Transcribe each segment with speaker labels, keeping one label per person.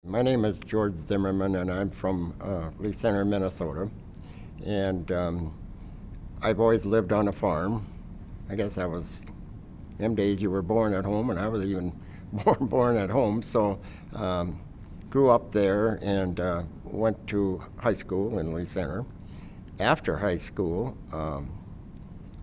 Speaker 1: My name is George Zimmerman, and I'm from Lee Center, Minnesota. And I've always lived on a farm. I guess that was them days you were born at home, and I was even born at home. So grew up there and went to high school in Lee Center. After high school,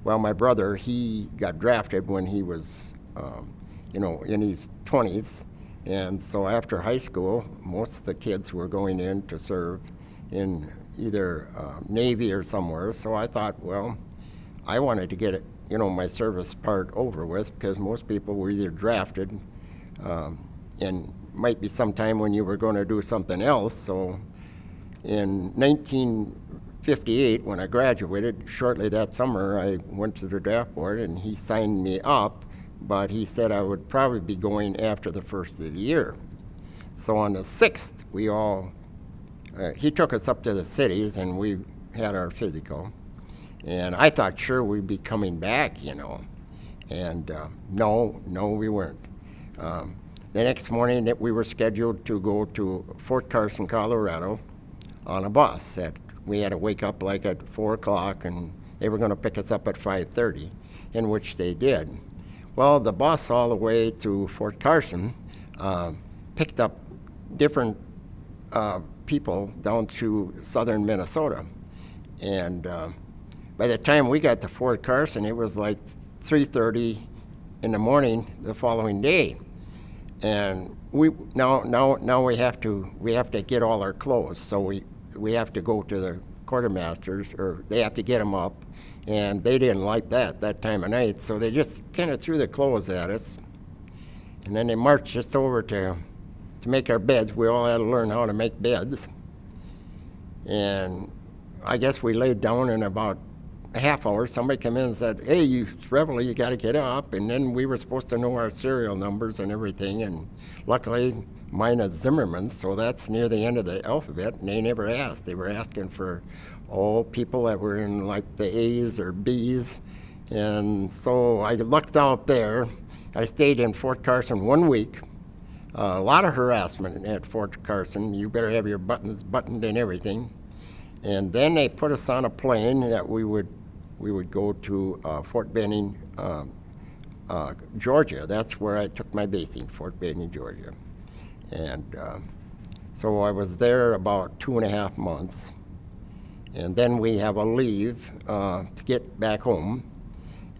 Speaker 1: my brother, he got drafted when he was, in his 20s. And so after high school, most of the kids were going in to serve in either Navy or somewhere. So I thought, well, I wanted to get it, my service part over with, because most people were either drafted and might be sometime when you were going to do something else. So in 1958, when I graduated, shortly that summer, I went to the draft board and he signed me up, but he said I would probably be going after the first of the year. So on the 6th, he took us up to the cities and we had our physical. And I thought sure we'd be coming back, And no, we weren't. The next morning we were scheduled to go to Fort Carson, Colorado on a bus. We had to wake up like at 4 o'clock and they were going to pick us up at 5:30, in which they did. Well, the bus all the way to Fort Carson picked up different people down to southern Minnesota. And by the time we got to Fort Carson, it was like 3:30 in the morning the following day. And now we have to get all our clothes. So we have to go to the quartermasters, or they have to get them up. And they didn't like that time of night, so they just kind of threw the clothes at us. And then they marched us over to make our beds. We all had to learn how to make beds. And I guess we laid down in about a half hour. Somebody came in and said, "Hey, you rebel, you got to get up." And then we were supposed to know our serial numbers and everything. And luckily, mine is Zimmerman, so that's near the end of the alphabet. And they never asked. They were asking for people that were in like the A's or B's. And so I lucked out there. I stayed in Fort Carson 1 week. A lot of harassment at Fort Carson. You better have your buttons buttoned and everything. And then they put us on a plane that we would go to Fort Benning, Georgia. That's where I took my basing, Fort Benning, Georgia. And so I was there about 2.5 months. And then we have a leave to get back home.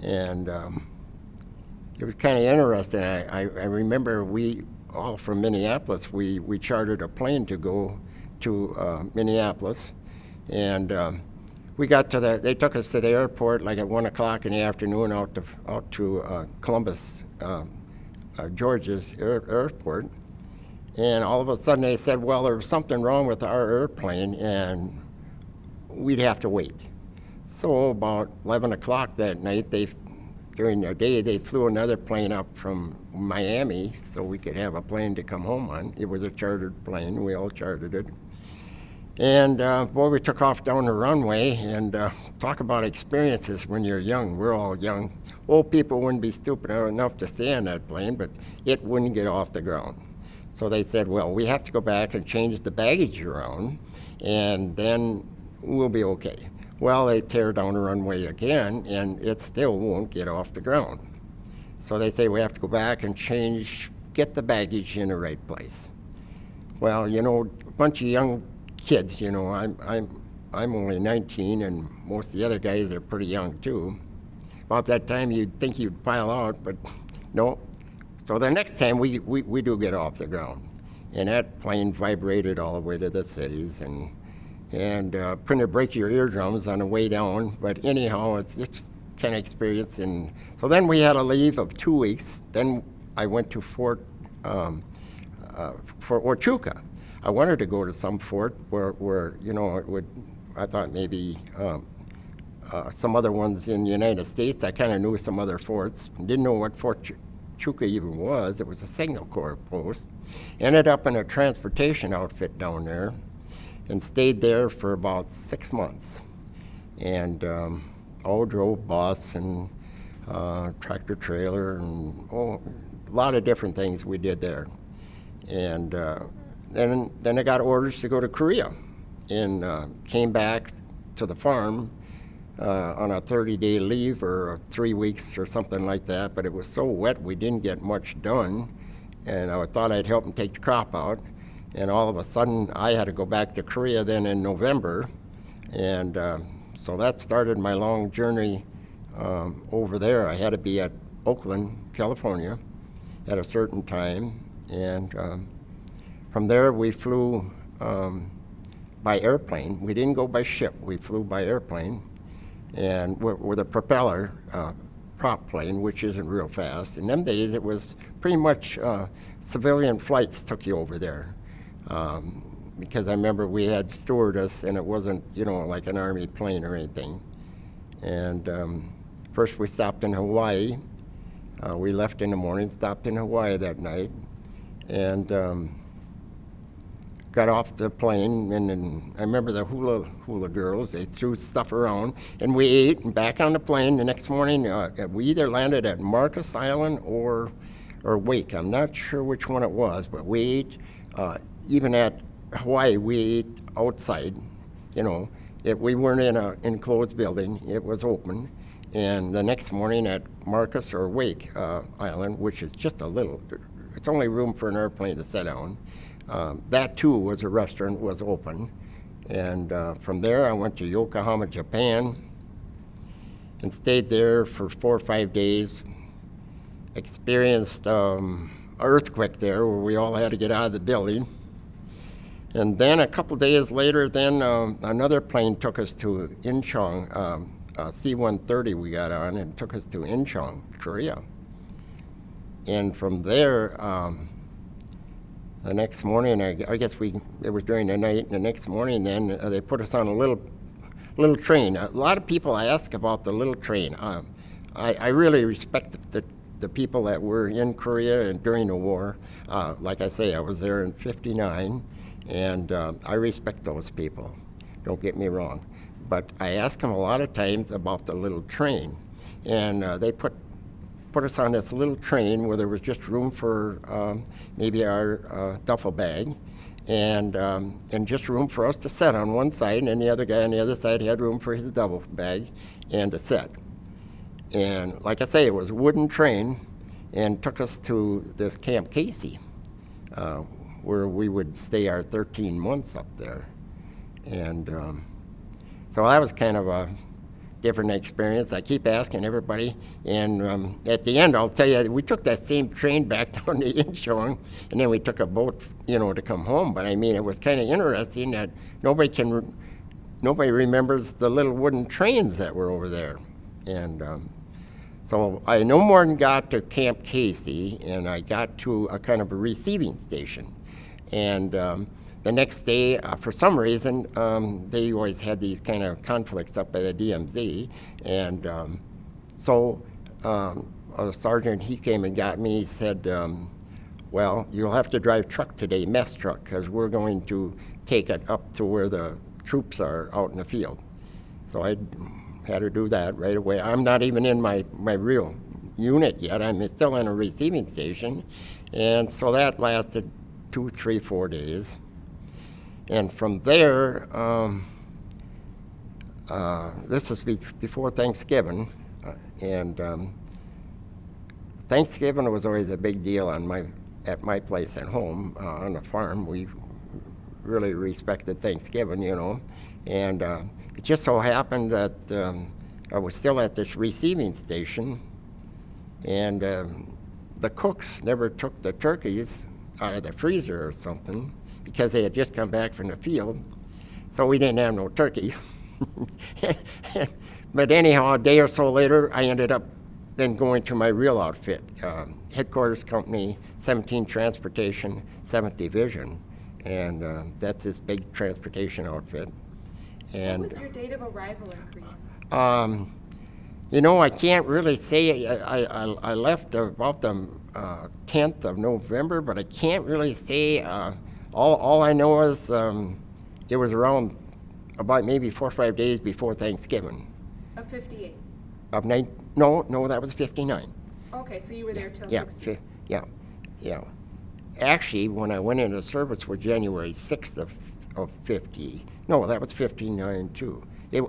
Speaker 1: And it was kind of interesting. I remember we all from Minneapolis, we chartered a plane to go to Minneapolis. And we got to they took us to the airport like at 1 o'clock in the afternoon out to Columbus, Georgia's airport. And all of a sudden they said, well, there was something wrong with our airplane and we'd have to wait. So about 11 o'clock that night, during the day, they flew another plane up from Miami so we could have a plane to come home on. It was a chartered plane. We all chartered it. And we took off down the runway, and talk about experiences when you're young. We're all young. Old people wouldn't be stupid enough to stay on that plane, but it wouldn't get off the ground. So they said, well, we have to go back and change the baggage around, and then we'll be okay. Well, they tear down the runway again, and it still won't get off the ground. So they say we have to go back and get the baggage in the right place. Well, a bunch of young kids, I'm only 19, and most of the other guys are pretty young too. About that time, you'd think you'd pile out, but no. So the next time we do get off the ground, and that plane vibrated all the way to the cities, and couldn't break your eardrums on the way down. But anyhow, it's just kind of experience. And so then we had a leave of 2 weeks. Then I went to Fort Huachuca. I wanted to go to some fort where it would. I thought maybe some other ones in the United States. I kind of knew some other forts. Didn't know what Fort Huachuca even was. It was a Signal Corps post. Ended up in a transportation outfit down there, and stayed there for about 6 months. And drove bus and tractor trailer and a lot of different things we did there. And then I got orders to go to Korea, and came back to the farm on a 30-day leave or 3 weeks or something like that. But it was so wet we didn't get much done, and I thought I'd help them take the crop out. And all of a sudden, I had to go back to Korea then in November, and so that started my long journey over there. I had to be at Oakland, California, at a certain time, and from there we flew by airplane. We didn't go by ship. We flew by airplane, and with a propeller prop plane, which isn't real fast. In them days, it was pretty much civilian flights took you over there. Because I remember we had stewardess, and it wasn't, like an Army plane or anything. And first we stopped in Hawaii. We left in the morning, stopped in Hawaii that night, and got off the plane. And I remember the hula girls, they threw stuff around, and we ate, and back on the plane the next morning. We either landed at Marcus Island or Wake. I'm not sure which one it was, but we ate. Even at Hawaii, we ate outside. We weren't in an enclosed building. It was open. And the next morning at Marcus or Wake Island, which is just it's only room for an airplane to sit down. That too was a restaurant, was open. And from there I went to Yokohama, Japan, and stayed there for 4 or 5 days. Experienced an earthquake there where we all had to get out of the building. And then a couple days later, another plane took us to Incheon, C-130 we got on, and took us to Incheon, Korea. And from there, the next morning, I guess it was during the night, and the next morning then they put us on a little train. A lot of people ask about the little train. I really respect the people that were in Korea and during the war. Like I say, I was there in '59. And I respect those people, don't get me wrong. But I ask them a lot of times about the little train. And they put us on this little train where there was just room for maybe our duffel bag, and just room for us to sit on one side, and then the other guy on the other side had room for his duffel bag and to sit. And like I say, it was a wooden train, and took us to this Camp Casey, where we would stay our 13 months up there. And so that was kind of a different experience. I keep asking everybody, and at the end I'll tell you, we took that same train back down to Incheon, and then we took a boat, to come home. But I mean, it was kind of interesting that nobody remembers the little wooden trains that were over there. And so I no more than got to Camp Casey, and I got to a kind of a receiving station. And the next day, for some reason, they always had these kind of conflicts up by the DMZ. And so a sergeant, he came and got me. He said, well, you'll have to drive truck today, mess truck, because we're going to take it up to where the troops are out in the field. So I had to do that right away. I'm not even in my real unit yet. I'm still in a receiving station. And so that lasted 2, 3, 4 days. And from there, this was before Thanksgiving, and Thanksgiving was always a big deal at my place at home on the farm. We really respected Thanksgiving, and it just so happened that I was still at this receiving station, and the cooks never took the turkeys out of the freezer or something, because they had just come back from the field, so we didn't have no turkey. But anyhow, a day or so later, I ended up then going to my real outfit, headquarters company, 17 Transportation, 7th Division, and that's this big transportation outfit. And
Speaker 2: what was your date of arrival in Korea?
Speaker 1: I can't really say. I left about the 10th of November, but I can't really say. All I know is it was around about maybe 4 or 5 days before Thanksgiving.
Speaker 2: Of 58?
Speaker 1: No, that was 59.
Speaker 2: Okay, so you were there till
Speaker 1: Yeah,
Speaker 2: 60?
Speaker 1: yeah. actually, when I went into service was January 6th of 50. No, that was 59 too.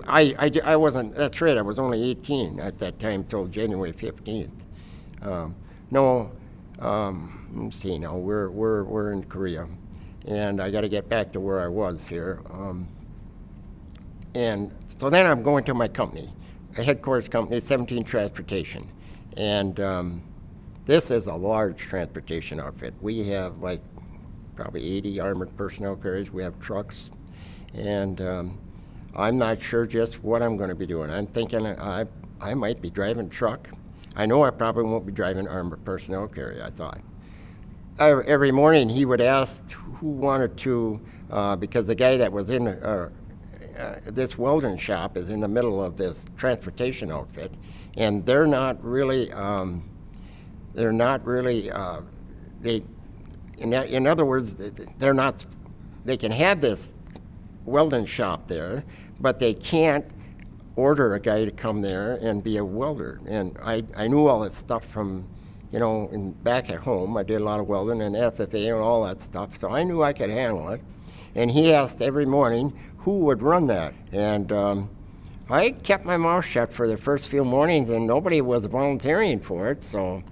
Speaker 1: I wasn't, that's right, I was only 18 at that time till January 15th. No, let's see now, we're in Korea. And I got to get back to where I was here. And so then I'm going to my company, a headquarters company, 17 Transportation. And this is a large transportation outfit. We have like probably 80 armored personnel carriers. We have trucks. And I'm not sure just what I'm going to be doing. I'm thinking I might be driving a truck. I know I probably won't be driving armored personnel carrier, I thought. Every morning he would ask who wanted to, because the guy that was in this welding shop is in the middle of this transportation outfit, and they're not really, in other words, they're not, they can have this welding shop there, but they can't order a guy to come there and be a welder. And I knew all this stuff from, back at home. I did a lot of welding and FFA and all that stuff, so I knew I could handle it. And he asked every morning who would run that. And I kept my mouth shut for the first few mornings, and nobody was volunteering for it. So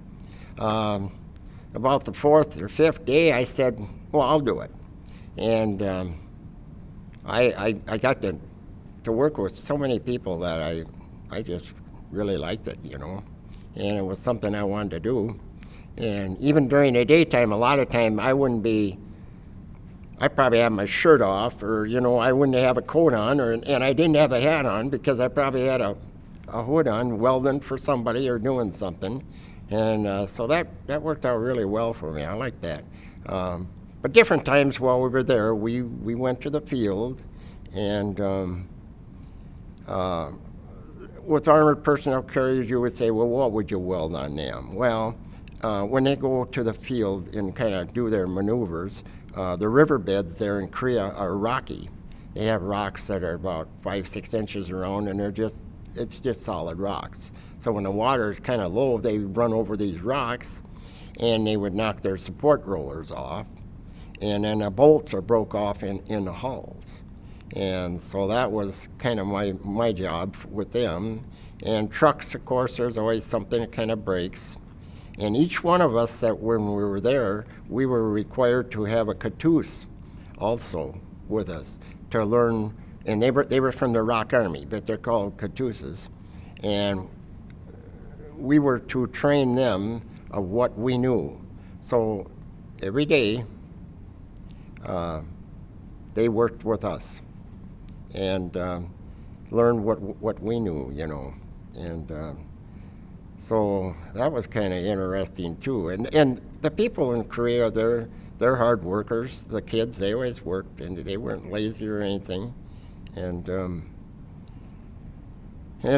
Speaker 1: about the fourth or fifth day, I said, well, I'll do it. And I got to work with so many people that I just really liked it, and it was something I wanted to do. And even during the daytime, a lot of time I probably have my shirt off, or I wouldn't have a coat on, and I didn't have a hat on because I probably had a hood on, welding for somebody or doing something. And so that worked out really well for me. I like that. But different times while we were there, we went to the field, and with armored personnel carriers, you would say, well, what would you weld on them? Well, when they go to the field and kind of do their maneuvers, the riverbeds there in Korea are rocky. They have rocks that are about 5-6 inches around, and it's just solid rocks. So when the water is kind of low, they run over these rocks, and they would knock their support rollers off, and then the bolts are broke off in the hulls. And so that was kind of my job with them. And trucks, of course, there's always something that kind of breaks. And each one of us that when we were there, we were required to have a caboose also with us to learn. And they were from the Rock Army, but they're called cabooses. And we were to train them of what we knew. So every day, they worked with us and learned what we knew, and so that was kind of interesting too. And the people in Korea, they're hard workers. The kids, they always worked, and they weren't lazy or anything. And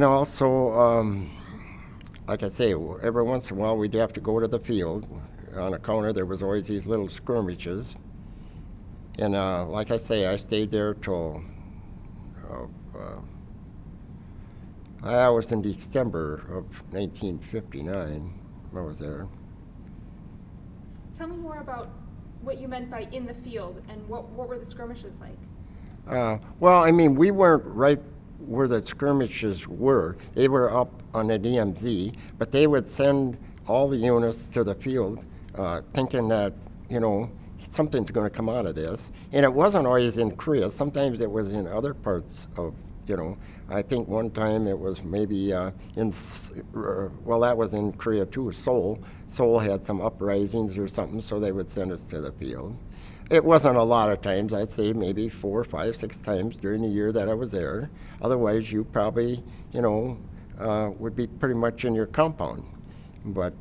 Speaker 1: also, like I say, every once in a while we'd have to go to the field. On a counter, there was always these little skirmishes. And like I say, I stayed there till I was in December of 1959. I was there.
Speaker 2: Tell me more about what you meant by in the field, and what were the skirmishes like?
Speaker 1: Well, I mean, we weren't right where the skirmishes were. They were up on the DMZ, but they would send all the units to the field thinking that, something's going to come out of this. And it wasn't always in Korea. Sometimes it was in other parts of, I think one time it was maybe that was in Korea too, Seoul. Seoul had some uprisings or something, so they would send us to the field. It wasn't a lot of times. I'd say maybe 4, 5, 6 times during the year that I was there. Otherwise, you probably, would be pretty much in your compound. But,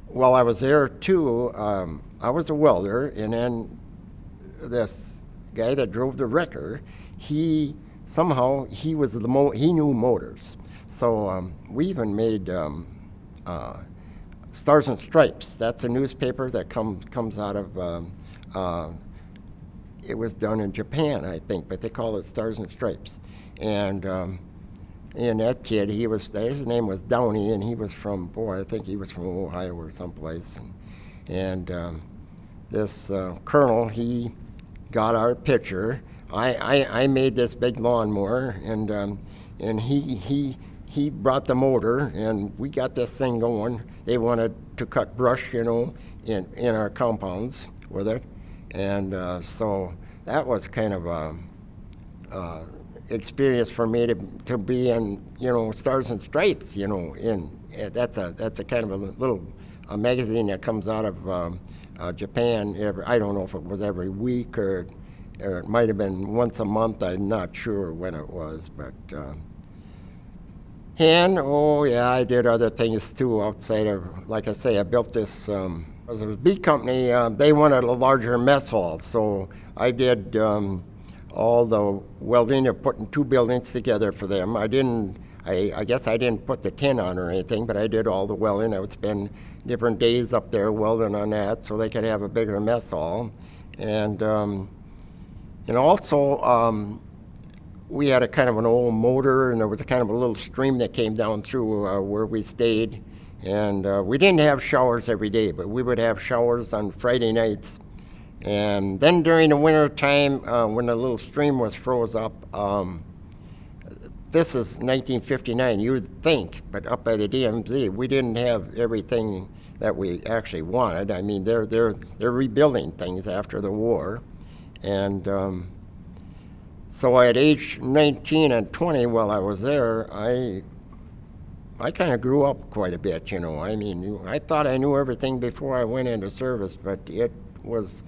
Speaker 1: while I was there too, I was a welder, and then this guy that drove the wrecker, he was he knew motors. So we even made Stars and Stripes. That's a newspaper that comes out of, it was done in Japan, I think, but they call it Stars and Stripes. And And that kid, his name was Downey, and he was from, boy, I think he was from Ohio or someplace. And this colonel, he got our picture. I made this big lawnmower, and he brought the motor, and we got this thing going. They wanted to cut brush, in our compounds with it, and so that was kind of a experience for me to be in, Stars and Stripes, that's a kind of a little magazine that comes out of Japan. I don't know if it was every week or it might have been once a month. I'm not sure when it was, but I did other things too outside of, like I say, I built this. It was a bee company. They wanted a larger mess hall, so I did all the welding of putting two buildings together for them. I guess I didn't put the tin on or anything, but I did all the welding. I would spend different days up there welding on that so they could have a bigger mess hall. And also we had a kind of an old motor, and there was a kind of a little stream that came down through where we stayed. And we didn't have showers every day, but we would have showers on Friday nights. And then during the winter time, when the little stream was froze up, this is 1959, you would think, but up by the DMZ, we didn't have everything that we actually wanted. I mean, they're rebuilding things after the war. And so at age 19 and 20, while I was there, I kind of grew up quite a bit, I mean, I thought I knew everything before I went into service, but it was,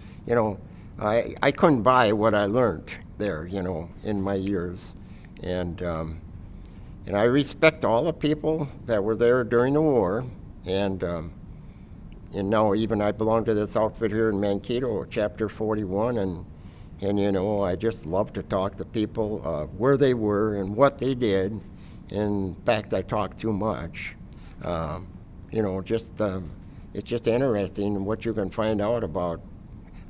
Speaker 1: I couldn't buy what I learned there, in my years. And I respect all the people that were there during the war. And now even I belong to this outfit here in Mankato, Chapter 41, and I just love to talk to people where they were and what they did. In fact, I talk too much. It's just interesting what you can find out about.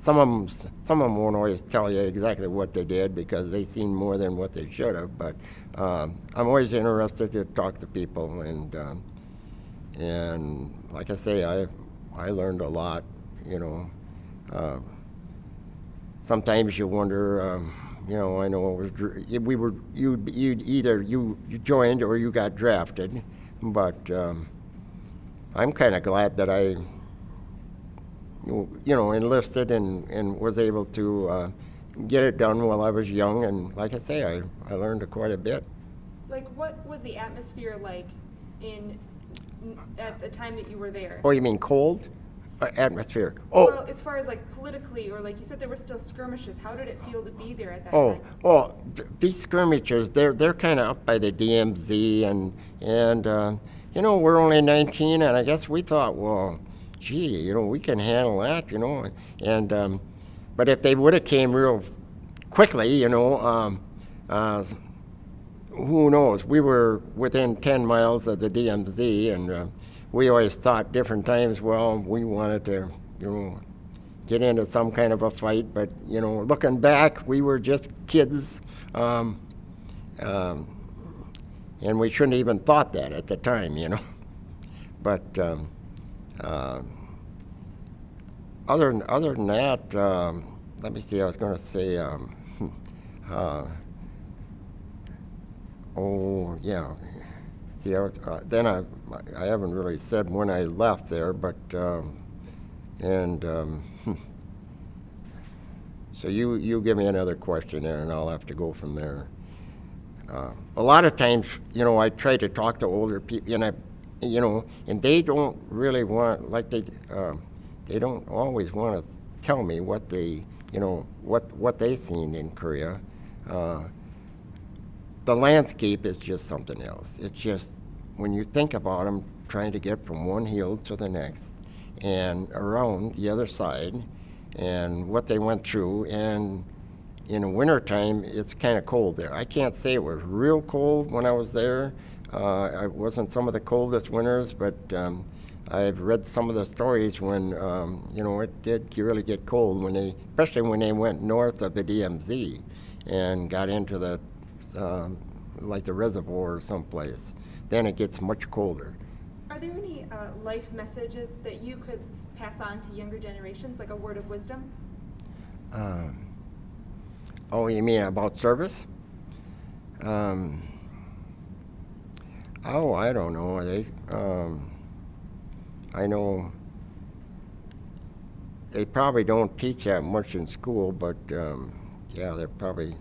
Speaker 1: Some of them won't always tell you exactly what they did because they've seen more than what they should have. But I'm always interested to talk to people, and like I say, I learned a lot. Sometimes you wonder. I know you joined or you got drafted, but I'm kind of glad that I enlisted and was able to get it done while I was young. And like I say, I learned quite a bit.
Speaker 2: Like, what was the atmosphere like at the time that you were there?
Speaker 1: Oh, you mean cold? Atmosphere. Oh.
Speaker 2: Well, as far as like politically, or like you said, there were still skirmishes. How did it feel to be there at that time?
Speaker 1: These skirmishes, they're kind of up by the DMZ, and we're only 19, and I guess we thought, well, gee, we can handle that, and but if they would have came real quickly, who knows? We were within 10 miles of the DMZ, and we always thought different times, well, we wanted to, get into some kind of a fight, but, looking back, we were just kids, and we shouldn't even thought that at the time, But other than that, let me see, I was going to say, See, then I haven't really said when I left there, but so you give me another question there, and I'll have to go from there. A lot of times, I try to talk to older people, and they don't really want, like they don't always want to tell me what they, what they seen in Korea. The landscape is just something else. It's just, when you think about them trying to get from one hill to the next and around the other side, and what they went through, and in the wintertime, it's kind of cold there. I can't say it was real cold when I was there. It wasn't some of the coldest winters, but I've read some of the stories when, it did really get cold, especially when they went north of the DMZ and got into the like the reservoir or someplace. Then it gets much colder.
Speaker 2: Are there any life messages that you could pass on to younger generations, like a word of wisdom?
Speaker 1: Oh, you mean about service? Oh, I don't know. I know they probably don't teach that much in school, but yeah, they're probably.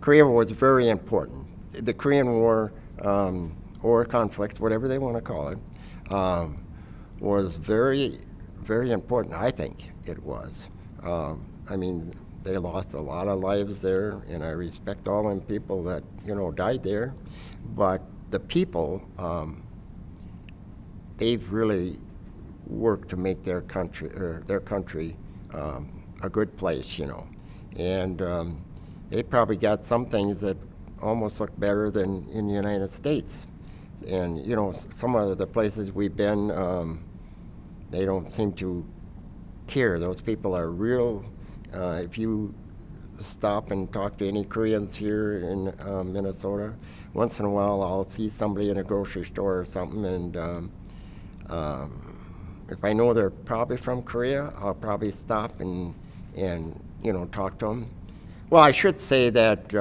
Speaker 1: Korea was very important. The Korean War, or conflict, whatever they want to call it, was very, very important. I think it was. I mean, they lost a lot of lives there, and I respect all them people that died there. But the people, they've really worked to make their country a good place, and they probably got some things that almost look better than in the United States. And some of the places we've been, they don't seem to care. Those people are real. If you stop and talk to any Koreans here in Minnesota, once in a while I'll see somebody in a grocery store or something, and if I know they're probably from Korea, I'll probably stop and talk to them. Well, I should say that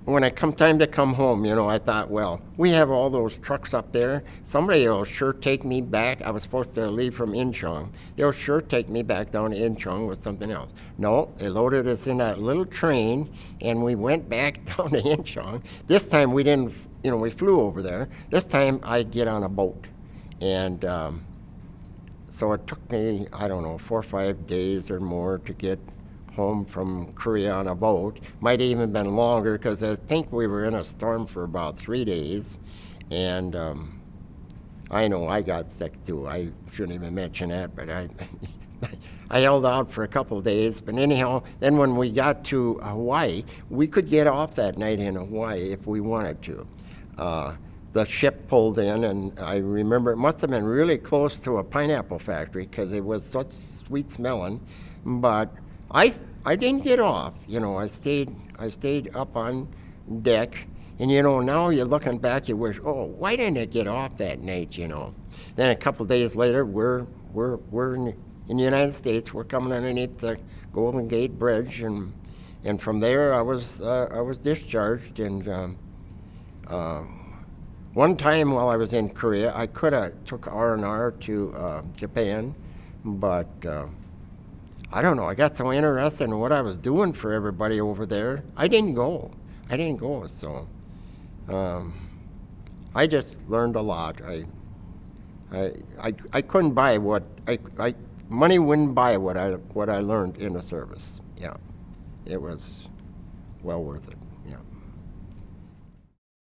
Speaker 1: when I time to come home, I thought, well, we have all those trucks up there. Somebody will sure take me back. I was supposed to leave from Incheon. They'll sure take me back down to Incheon with something else. No, they loaded us in that little train, and we went back down to Incheon. This time we didn't, we flew over there. This time I get on a boat. And so it took me, 4 or 5 days or more to get home from Korea on a boat. Might have even been longer, because I think we were in a storm for about 3 days. And I know I got sick too. I shouldn't even mention that, but I held out for a couple of days. But anyhow, then when we got to Hawaii, we could get off that night in Hawaii if we wanted to. The ship pulled in, and I remember it must have been really close to a pineapple factory, because it was such sweet smelling. But I didn't get off. I stayed up on deck, and now you're looking back, you wish, oh, why didn't I get off that night? Then a couple of days later, we're in the United States. We're coming underneath the Golden Gate Bridge, and from there I was discharged. And one time while I was in Korea, I could have took R&R to Japan, but I don't know. I got so interested in what I was doing for everybody over there. I didn't go. So I just learned a lot. I couldn't buy what money wouldn't buy what I learned in the service. Yeah, it was well worth it. Yeah.